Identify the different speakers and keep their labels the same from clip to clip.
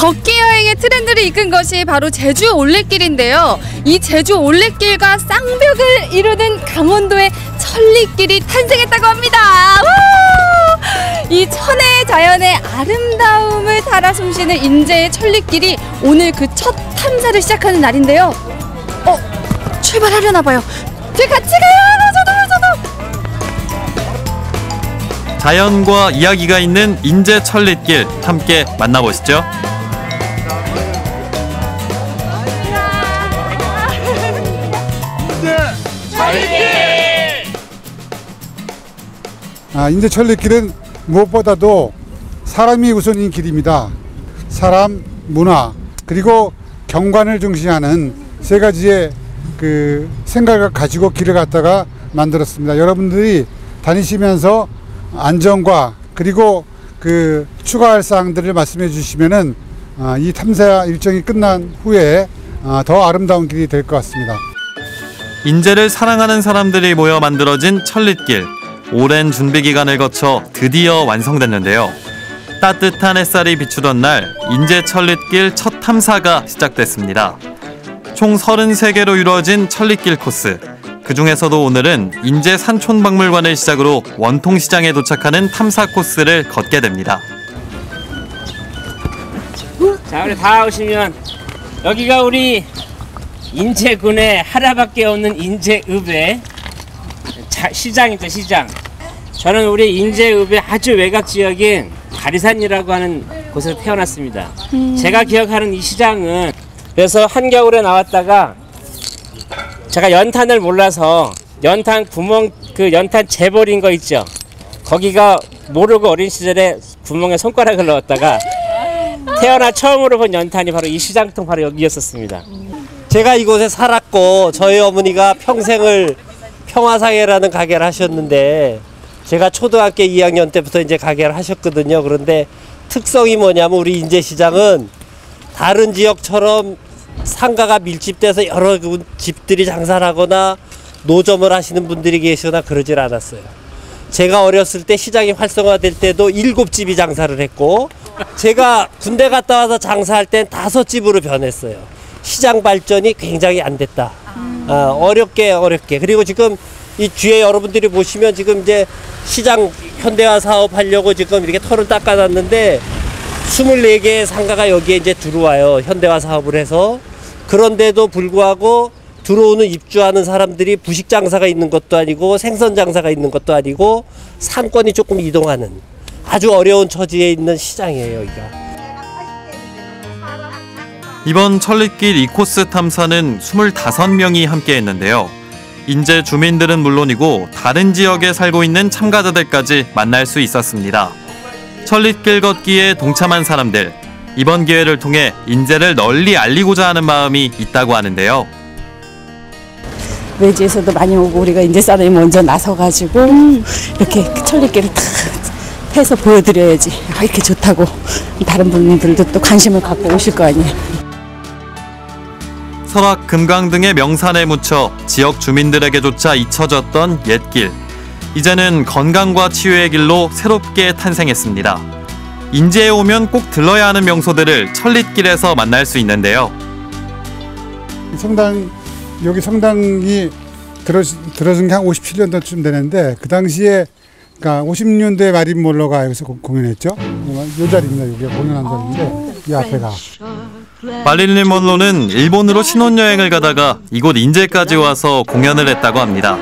Speaker 1: 걷기 여행의 트렌드를 이끈 것이 바로 제주 올레길인데요. 이 제주 올레길과 쌍벽을 이루는 강원도의 천리길이 탄생했다고 합니다. 이 천혜의 자연의 아름다움을 따라 숨쉬는 인제의 천리길이 오늘 그 첫 탐사를 시작하는 날인데요. 출발하려나 봐요. 저희 같이 가요. 저도.
Speaker 2: 자연과 이야기가 있는 인제 천리길 함께 만나보시죠.
Speaker 3: 인제 천리길은 무엇보다도 사람이 우선인 길입니다. 사람, 문화, 그리고 경관을 중시하는 세 가지의 그 생각을 가지고 길을 갖다가 만들었습니다. 여러분들이 다니시면서 안전과 그리고 그 추가할 사항들을 말씀해 주시면은 이 탐사 일정이 끝난 후에 더 아름다운 길이 될 것 같습니다.
Speaker 2: 인제를 사랑하는 사람들이 모여 만들어진 천리길. 오랜 준비 기간을 거쳐 드디어 완성됐는데요. 따뜻한 햇살이 비추던 날 인제 천리길 첫 탐사가 시작됐습니다. 총 33개로 이루어진 천리길 코스. 그중에서도 오늘은 인제 산촌박물관을 시작으로 원통시장에 도착하는 탐사 코스를 걷게 됩니다.
Speaker 4: 자, 우리 다 오시면 여기가 우리 인제군의 하나밖에 없는 인제읍의 시장이죠, 시장. 저는 우리 인제읍의 아주 외곽 지역인 가리산이라고 하는 곳에서 태어났습니다. 제가 기억하는 이 시장은 그래서 한겨울에 나왔다가 제가 연탄을 몰라서 연탄 구멍 그 연탄 재버린 거 있죠. 거기가 모르고 어린 시절에 구멍에 손가락을 넣었다가 태어나 처음으로 본 연탄이 바로 이 시장통 바로 여기였었습니다.
Speaker 5: 제가 이곳에 살았고 저희 어머니가 평생을 평화상해라는 가게를 하셨는데 제가 초등학교 2학년 때부터 이제 가게를 하셨거든요. 그런데 특성이 뭐냐면 우리 인제시장은 다른 지역처럼 상가가 밀집돼서 여러 집들이 장사를 하거나 노점을 하시는 분들이 계시거나 그러질 않았어요. 제가 어렸을 때 시장이 활성화될 때도 7집이 장사를 했고 제가 군대 갔다 와서 장사할 땐 5집으로 변했어요. 시장 발전이 굉장히 안 됐다. 어렵게 그리고 지금 이 뒤에 여러분들이 보시면 지금 이제 시장 현대화 사업 하려고 지금 이렇게 털을 닦아놨는데 24개의 상가가 여기에 이제 들어와요. 현대화 사업을 해서. 그런데도 불구하고 들어오는 입주하는 사람들이 부식 장사가 있는 것도 아니고 생선 장사가 있는 것도 아니고 상권이 조금 이동하는 아주 어려운 처지에 있는 시장이에요, 여기가.
Speaker 2: 이번 천리길 이 코스 탐사는 25명이 함께 했는데요. 인제 주민들은 물론이고 다른 지역에 살고 있는 참가자들까지 만날 수 있었습니다. 천리길 걷기에 동참한 사람들, 이번 기회를 통해 인제를 널리 알리고자 하는 마음이 있다고 하는데요.
Speaker 6: 외지에서도 많이 오고 우리가 인제 사람이 먼저 나서가지고 이렇게 천리길을 탁 해서 보여드려야지 이렇게 좋다고 다른 분들도 또 관심을 갖고 오실 거 아니에요.
Speaker 2: 설악, 금강 등의 명산에 묻혀 지역 주민들에게조차 잊혀졌던 옛길. 이제는 건강과 치유의 길로 새롭게 탄생했습니다. 인제에 오면 꼭 들러야 하는 명소들을 천리길에서 만날 수 있는데요.
Speaker 3: 여기 성당이 들어선 게 한 57년도쯤 되는데 그 당시에 그러니까 50년대 마린몰러가 여기서 공연했죠. 이 자리입니다. 여기가 공연한 자리인데 이 앞에가.
Speaker 2: 마릴린 먼로는 일본으로 신혼여행을 가다가 이곳 인제까지 와서 공연을 했다고 합니다.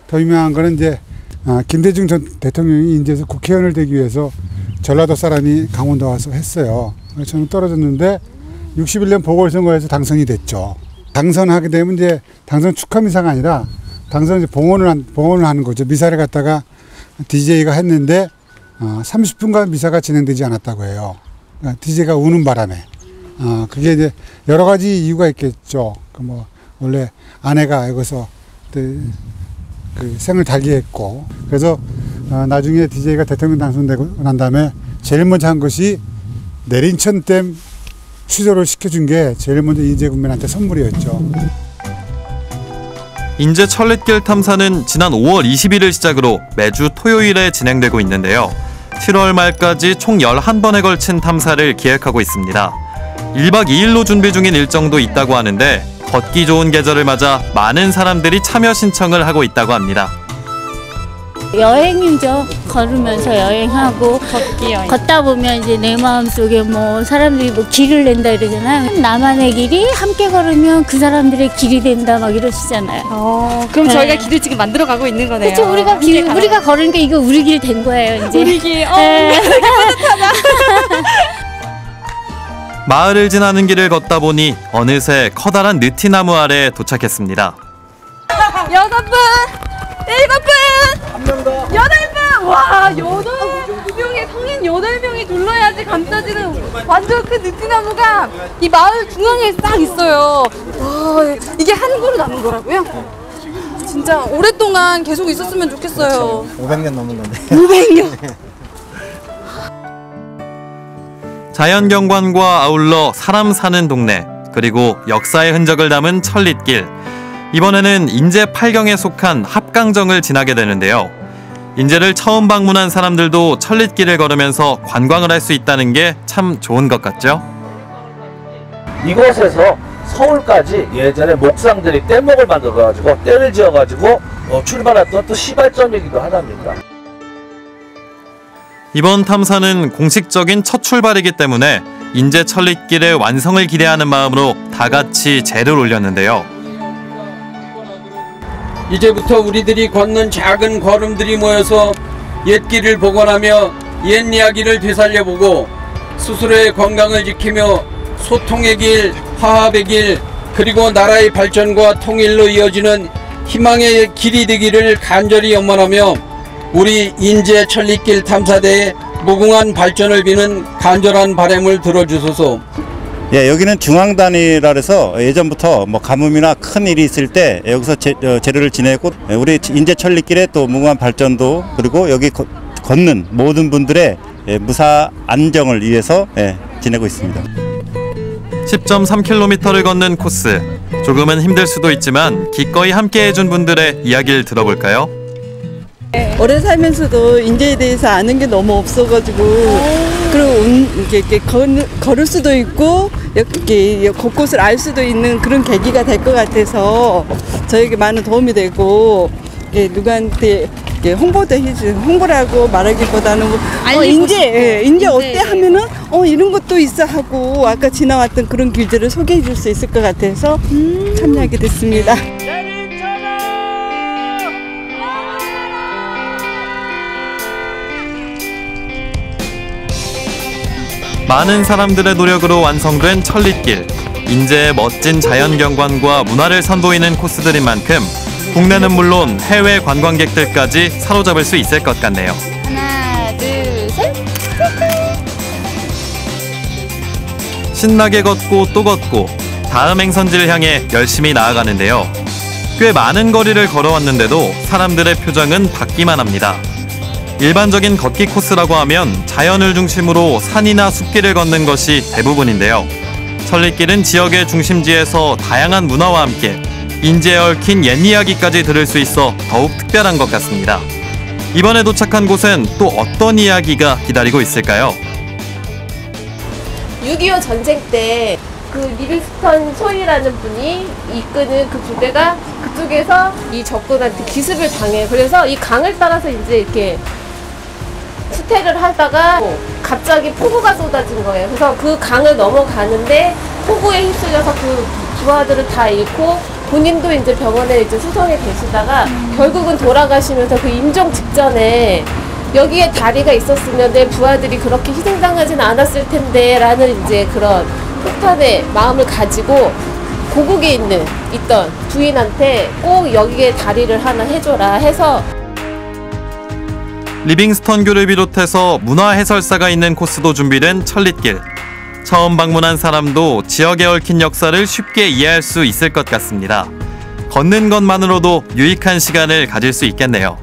Speaker 3: 더 유명한 거는 이제 김대중 전 대통령이 인제에서 국회의원을 되기 위해서 전라도 사람이 강원도 와서 했어요. 그래서 저는 떨어졌는데 61년 보궐선거에서 당선이 됐죠. 당선하게 되면 이제 당선 축하 미사가 아니라 당선 이제 봉헌을 하는 거죠. 미사를 갖다가 DJ가 했는데 30분간 미사가 진행되지 않았다고 해요. DJ가 우는 바람에. 그게 이제 여러 가지 이유가 있겠죠. 뭐 원래 아내가 여기서 그 생을 달리했고 그래서 나중에 DJ가 대통령 당선되고 난 다음에 제일 먼저 한 것이 내린천 댐 취소를 시켜준 게 제일 먼저 인제군민한테 선물이었죠.
Speaker 2: 인제 천릿길 탐사는 지난 5월 20일을 시작으로 매주 토요일에 진행되고 있는데요. 7월 말까지 총 11번에 걸친 탐사를 기획하고 있습니다. 1박 2일로 준비 중인 일정도 있다고 하는데 걷기 좋은 계절을 맞아 많은 사람들이 참여 신청을 하고 있다고 합니다.
Speaker 7: 여행이죠. 걸으면서 여행하고 걷다 보면 이제 내 마음속에 뭐 사람들이 뭐 길을 낸다 이러잖아요. 나만의 길이 함께 걸으면 그 사람들의 길이 된다 막 이러시잖아요.
Speaker 1: 그럼
Speaker 7: 네.
Speaker 1: 저희가 길을 지금 만들어가고 있는 거네요.
Speaker 7: 그렇죠. 우리가 걸으니까 이거 우리 길 된 거예요. 이제.
Speaker 1: 우리 길.
Speaker 7: 네.
Speaker 2: 마을을 지나는 길을 걷다 보니 어느새 커다란 느티나무 아래에 도착했습니다.
Speaker 1: 6분, 7분, 한 명 더, 8분. 와, 8명의 성인 8명이 둘러야지 감싸지는 완전 큰 느티나무가 이 마을 중앙에 싹 있어요. 와, 이게 한 그루 남은 거라고요? 진짜 오랫동안 계속 있었으면 좋겠어요.
Speaker 8: 500년 넘은 건데.
Speaker 1: 500년.
Speaker 2: 자연경관과 아울러 사람 사는 동네, 그리고 역사의 흔적을 담은 천릿길. 이번에는 인제 8경에 속한 합강정을 지나게 되는데요. 인제를 처음 방문한 사람들도 천릿길을 걸으면서 관광을 할 수 있다는 게 참 좋은 것 같죠?
Speaker 9: 이곳에서 서울까지 예전에 목상들이 뗏목을 만들어가지고 떼를 지어가지고 출발했던 또 시발점이기도 하답니다.
Speaker 2: 이번 탐사는 공식적인 첫 출발이기 때문에 인제 천릿길의 완성을 기대하는 마음으로 다 같이 제를 올렸는데요.
Speaker 10: 이제부터 우리들이 걷는 작은 걸음들이 모여서 옛길을 복원하며 옛 이야기를 되살려보고 스스로의 건강을 지키며 소통의 길, 화합의 길, 그리고 나라의 발전과 통일로 이어지는 희망의 길이 되기를 간절히 염원하며 우리 인제 천릿길 탐사대의 무궁한 발전을 비는 간절한 바람을 들어주소서.
Speaker 11: 예, 여기는 중앙단이라 해서 예전부터 뭐 가뭄이나 큰 일이 있을 때 여기서 제를 지내고 우리 인제 천릿길의 또 무궁한 발전도 그리고 여기 걷는 모든 분들의 무사 안정을 위해서 지내고 있습니다.
Speaker 2: 10.3km를 걷는 코스. 조금은 힘들 수도 있지만 기꺼이 함께 해준 분들의 이야기를 들어볼까요?
Speaker 12: 오래 살면서도 인제에 대해서 아는 게 너무 없어가지고 그리고 이렇게 걸을 수도 있고 이렇게 곳곳을 알 수도 있는 그런 계기가 될 것 같아서 저에게 많은 도움이 되고 누구한테 홍보도 해주 홍보라고 말하기보다는 인제 어때 하면은 이런 것도 있어 하고 아까 지나왔던 그런 길들을 소개해 줄 수 있을 것 같아서 참여하게 됐습니다.
Speaker 2: 많은 사람들의 노력으로 완성된 천릿길. 인제의 멋진 자연경관과 문화를 선보이는 코스들인 만큼 국내는 물론 해외 관광객들까지 사로잡을 수 있을 것 같네요.
Speaker 1: 하나, 둘, 셋.
Speaker 2: 신나게 걷고 또 걷고 다음 행선지를 향해 열심히 나아가는데요. 꽤 많은 거리를 걸어왔는데도 사람들의 표정은 받기만 합니다. 일반적인 걷기 코스라고 하면 자연을 중심으로 산이나 숲길을 걷는 것이 대부분인데요. 천릿길은 지역의 중심지에서 다양한 문화와 함께 인제에 얽힌 옛 이야기까지 들을 수 있어 더욱 특별한 것 같습니다. 이번에 도착한 곳엔 또 어떤 이야기가 기다리고 있을까요?
Speaker 13: 6.25 전쟁 때 그 리빙스턴 소이라는 분이 이끄는 그 부대가 그쪽에서 이 적군한테 기습을 당해요. 그래서 이 강을 따라서 이제 이렇게 후퇴를 하다가 갑자기 폭우가 쏟아진 거예요. 그래서 그 강을 넘어가는데 폭우에 휩쓸려서 그 부하들을 다 잃고 본인도 이제 병원에 이제 수송해 계시다가 결국은 돌아가시면서 그 임종 직전에 여기에 다리가 있었으면 내 부하들이 그렇게 희생당하지는 않았을 텐데 라는 이제 그런 폭탄의 마음을 가지고 고국에 있던 부인한테 꼭 여기에 다리를 하나 해줘라 해서
Speaker 2: 리빙스턴교를 비롯해서 문화 해설사가 있는 코스도 준비된 천릿길. 처음 방문한 사람도 지역에 얽힌 역사를 쉽게 이해할 수 있을 것 같습니다. 걷는 것만으로도 유익한 시간을 가질 수 있겠네요.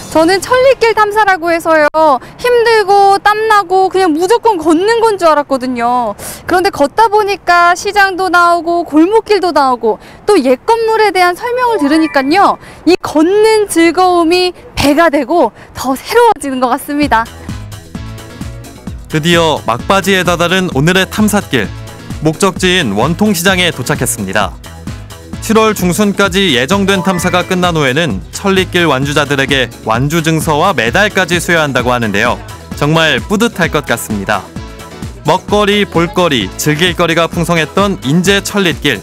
Speaker 1: 저는 천리길 탐사라고 해서요. 힘들고 땀나고 그냥 무조건 걷는 건 줄 알았거든요. 그런데 걷다 보니까 시장도 나오고 골목길도 나오고 또 옛 건물에 대한 설명을 들으니까요. 이 걷는 즐거움이 배가 되고 더 새로워지는 것 같습니다.
Speaker 2: 드디어 막바지에 다다른 오늘의 탐삿길. 목적지인 원통시장에 도착했습니다. 7월 중순까지 예정된 탐사가 끝난 후에는 천리길 완주자들에게 완주 증서와 메달까지 수여한다고 하는데요. 정말 뿌듯할 것 같습니다. 먹거리, 볼거리, 즐길거리가 풍성했던 인제 천리길.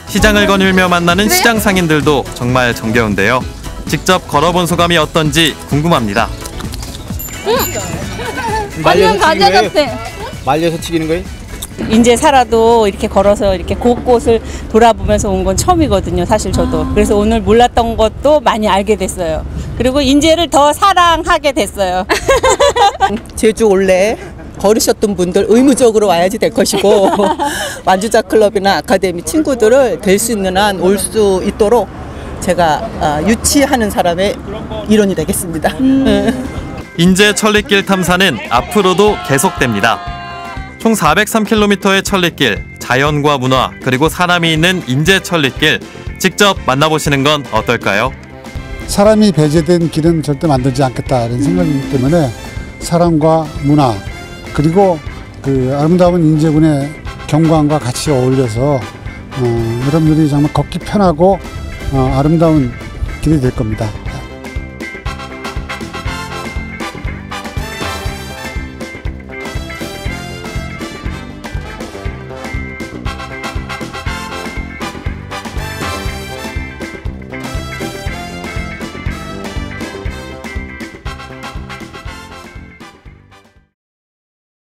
Speaker 2: 시장을 거닐며 만나는 시장 상인들도 정말 정겨운데요. 직접 걸어본 소감이 어떤지 궁금합니다.
Speaker 1: 완전 과자 같아.
Speaker 8: 말려서 튀기는 거예요?
Speaker 6: 인제 살아도 이렇게 걸어서 이렇게 곳곳을 돌아보면서 온 건 처음이거든요, 사실 저도. 그래서 오늘 몰랐던 것도 많이 알게 됐어요. 그리고 인제를 더 사랑하게 됐어요.
Speaker 12: 제주 올레 걸으셨던 분들 의무적으로 와야지 될 것이고 완주자 클럽이나 아카데미 친구들을 될 수 있는 한 올 수 있도록 제가 유치하는 사람의 일원이 되겠습니다.
Speaker 2: 인제 천리길 탐사는 앞으로도 계속됩니다. 총 403km의 천리길, 자연과 문화, 그리고 사람이 있는 인제 천리길 직접 만나보시는 건 어떨까요?
Speaker 3: 사람이 배제된 길은 절대 만들지 않겠다는 생각이기 때문에 사람과 문화 그리고 그 아름다운 인제군의 경관과 같이 어울려서 여러분들이 정말 걷기 편하고 아름다운 길이 될 겁니다.